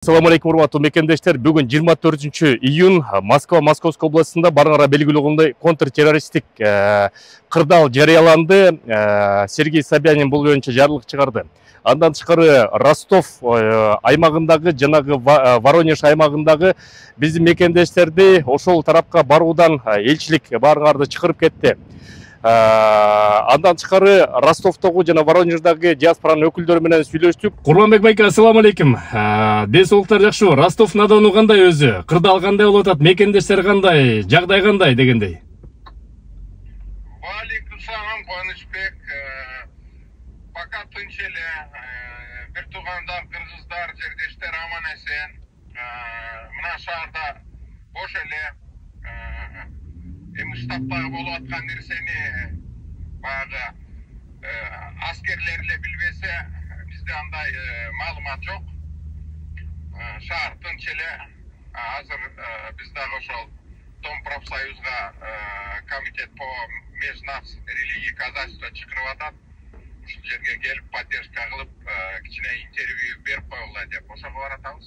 Assalamu алейкум, урматтуу мекендештер. Бүгүн 24 июнь Москва, Московской областында барыңара белгилүү болгондой контртеррористтик кырдаал жарыяланды. Сергей Собянин бул боюнча жарлык чыгарды. Андан тышкары Ростов аймагындагы жанагы Воронеж аймагындагы биздин мекендештерди ошол тарапка баруудан элчилик барыңарды чыгарып кетти. Андан тышкары Ростовдогу жана Воронеждагы диаспоранын өкүлдөрү менен сүйлөштүк. Курманбек байке, ассаламу алейкум. Денсаулыктар жакшыбы? Ростов надону кандай өзү? Кырдаал кандай болуп атат? Мекендештер кандай? Жагдай кандай дегендей? Валейкум салам, Кубанычбек. Пока тынч эле. Бир туугандар, кыргыздар, жердештер аман эсен. Мына шаарда бош эле. Штабтагы болуп аткан нерсени баягы аскерлер эле билбесе, бизде андай маалымат жок. Шаар тынч эле. Азыр биз дагы ошол Дом профсоюзга комитет по межнацрелигий казачества чакырып атат. Ушул жерге келип поддержка кылып, кичине интервью берип коелу деп ошого баратабыз.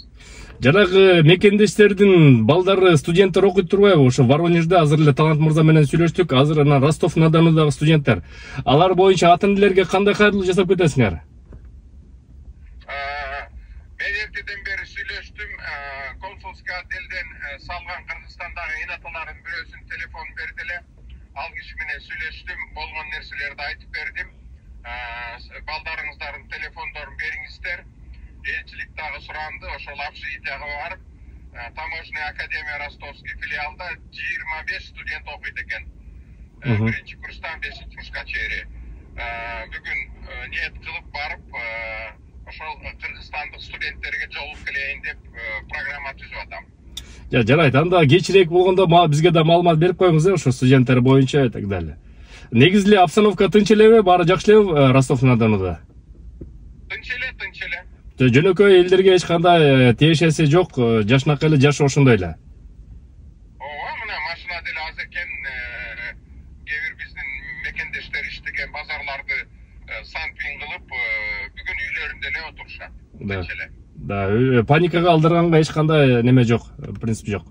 Жанагы мекендештердин балдары, студенттер окуйт турбайбы? Ошо Воронежде азыр эле Талант мырза менен сүйлөштүк. Азыр ана Ростов на Донудагы студенттер. Алар боюнча ата энелерге кандай кайрылуу жасап кетесиңер? Мен эртеден бери сүйлөштүм. Консулский отделден салган Кыргызстандагы энаталардын бирөөсүнүн телефонун берди эле. Ал киши менен сүйлөштүм. Болгон нерселерди айтып бердим. Балдарыңыздардын телефондорун бериңиздер. Элчилик дагы суранды. Ошол общежитияга барып, Таможенный академия Ростовский филиалда 25 студент окуйт экен. Биринчи курстан 5-чи курска чейин. Бүгүн ниет кылып барып, ошол кыргызстандык студенттерге жолугуп келейин деп программа түзүп атам. Жарайт, анда кечирээк болгондо бизге да маалымат берип коюңуз, ошо студенттер боюнча и так далее. Негизи эле обстановка тынч элеби, баары жакшы элеби Ростов-на-Донуда? Тынч эле, тынч эле. Жөнөкөй элдерге эч кандай тиешеси жок, жашынакай эле жашоо ошондой эле. Ооба, мына машина деле аз экен. Кээ бир биздин мекендештер иштеген базарларды санпин кылып, бүгүн үйлөрүндө эле отурушат. Тынч эле. Да, паникага алдырганга эч кандай неме жок, принцип жок.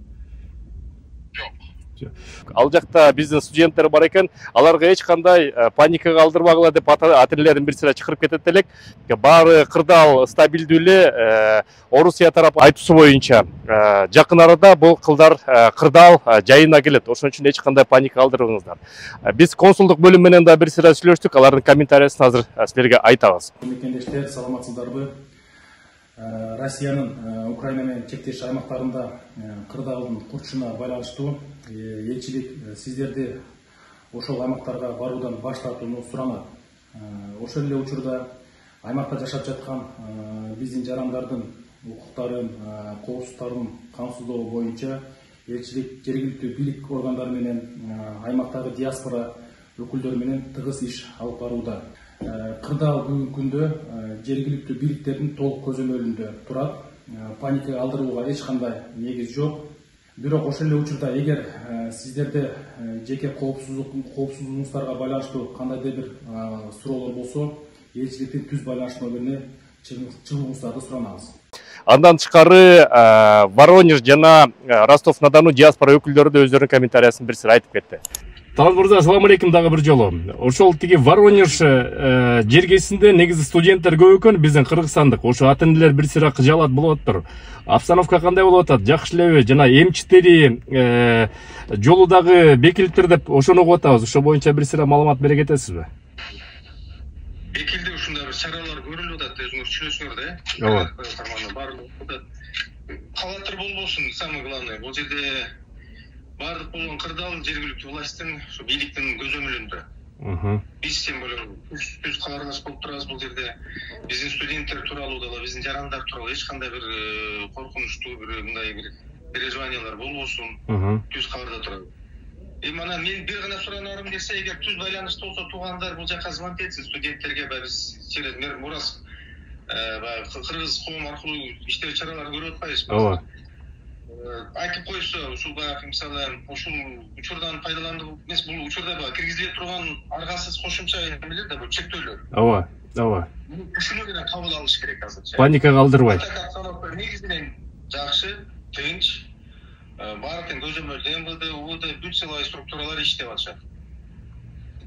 Ал жакта биздин студенттер бар экен, аларга эч кандай паникага алдырбагыла деп ата-энелерин бир сыйра чакырып кетет элек. Баары кырдаал стабилдүү эле. Орусия тарапы айтуусу боюнча жакын арада бул кырдаал жайына келет. Ошон үчүн эч кандай паника алдырбаңыздар. Биз консулдук бөлүм менен да бир сыйра сүйлөштүк, алардын комментарийсин азыр силерге айтабыз. Мекендештер, саламатсыздарбы? Россиянын Украина менен чектеш аймактарында кырдаалдын курчуна байланыштуу элчилик сиздерди ошол аймактарга баруудан баш тартууну суранат. Ошол эле учурда аймакта жашап жаткан биздин жарандардын укуктарын, коопсуздуктарын камсыздоо боюнча элчилик жергиликтүү бийлик органдары менен аймактагы диаспора өкүлдөрү менен тыгыз иш алып барууда. Кырдаал бүгүнкү күндө жергиликтүү бийликтердин толук көзөмөлүндө турат. Паника алдырууга эч кандай негиз жок. Бирок ошол эле учурда эгер сиздерде жеке коопсуздугуңуздарга байланыштуу кандайдыр бир суроолор болсо, элчиликтин түз байланыш номерине чыгууңуздарды суранабыз. Андан тышкары Воронеж жана Ростов-на-Дону диаспора өкүлдөрү да өздөрүнүн комментарийсин бир сыйра айтып кетти. Талант мырза, ассаламу алейкум дагы бир жолу. Ошол тиги Воронеж жергесинде негизи студенттер көп экен, биздин кыргызстандык. Ошо ата-энелер бир сыйра кыжаалат болуп атыптыр. Обстановка кандай болуп атат? Жакшы элеби? Жана эмчиктери жолу дагы бекилиптир деп ошону угуп атабыз. Ошо боюнча бир сыйра маалымат бере кетесизби? Бекилди, ушундай бир чаралар көрүлүп атат, өзүңүз түшүнөсүңөр да. Ооба. Баардык калаттыр болбосун, самое главное. Бул жерде бардык болгон кырдаал жергиликтүү власттын, ушу бийликтин көзөмөлүндө. Биз тем более түз кабарлашып болуп турабыз бул жерде. Биздин студенттер тууралуу дагы, биздин жарандар тууралуу эч кандай бир коркунучтуу бир мындай бир переживаниялар болбосун. Түз кабарда турабыз. Мана мен бир гана суранарым нерсе, эгер түз байланышта болсо туугандар бул жака звонить этсин студенттерге, биз через мурас кыргыз коом аркылуу иштер чаралар көрүп атпайбызбы? Ооба. Айтып койсо, ушул баягы мисалы ушул учурдан пайдаланып эмес, бул учурда киргизиле турган аргасыз кошумча эмелер да, бул чектөөлөр. Ооба. ооба. Түшүнүү менен кабыл алыш керек азырча. Паника калтырбай. Негизинен жакшы, тынч, баардык көзөмөлдө МВД, УВД бүт силовой структуралар иштеп атышат.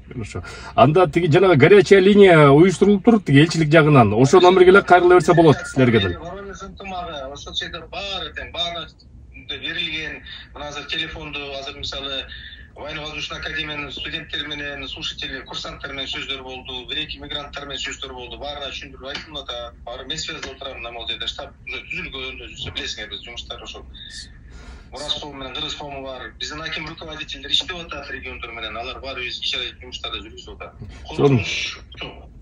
Хорошо. Анда тиги жанагы горячая линия уюштурулуп турут тиги элчилик жагынан. Ошо номерге эле кайрыла берсе болот силерге деле. Ошол жерде баары берилген. Мына азыр телефонду азыр мисалы военно-воздушный академиянын студенттери менен, слушатели, курсанттар менен сөздөр болду, бир-эки мигранттар менен сөздөр болду. Баарына түшүндүрүп айтылып атат. Баары мен связда отурам, намал жерде штаб уже түзүлгөн, өзү билесиңер биз жумуштар ошол. Мурашкол менен Кыргызкому бар. Биздин аким руководителдер иштеп атат региондор менен. Алар баары биз ишара жумуштарды жүргүзүп атат.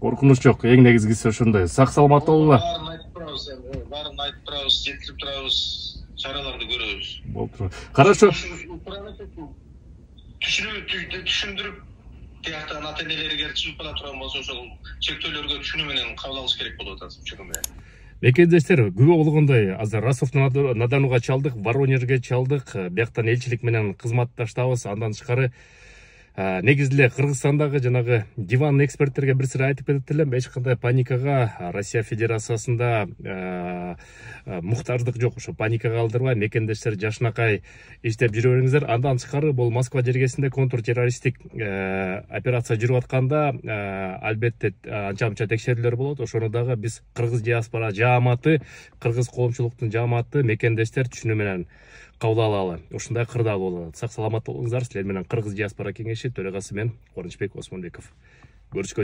Коркунуч жок. Эң негизгиси ошондой. Сак саламат болуңар. Баарын айтып турабыз, жеткирип турабыз, чараларды көрөбүз. Болду. Хорошо. Түшүндүрүп, тияктан ата-энелери эгер чыгып кала турган болсо, ошол чектөөлөргө түшүнүү менен кабыл алыш керек болуп атат, түшүнүү менен. Мекендештер, күбө болгондой, азыр Ростов Надануга чалдык, Воронежге чалдык, бияктан элчилик менен кызматташтабыз. Андан тышкары негизи эле Кыргызстандагы жанагы диван эксперттерге бир сыра айтып кетип элем, эч кандай паникага Россия Федерациясында муктаждык жок. Ошо паникага калтырбай, мекендештер жашынакай иштеп жүрө бериңиздер. Андан тышкары бул Москва жергесинде контртеррористтик операция жүрүп атканда албетте анча-мынча текшерүүлөр болот. Ошону дагы биз кыргыз диаспора жааматы, кыргыз коомчулуктун жааматы, мекендештер түшүнүү менен кабыл алалы. Ушундай кырдаал болот. Сак саламат болуңуздар. Силер менен Кыргыз диаспора кеңеши төрагасы мен Корунчбек Осмонбеков. Көрүшкөнчө.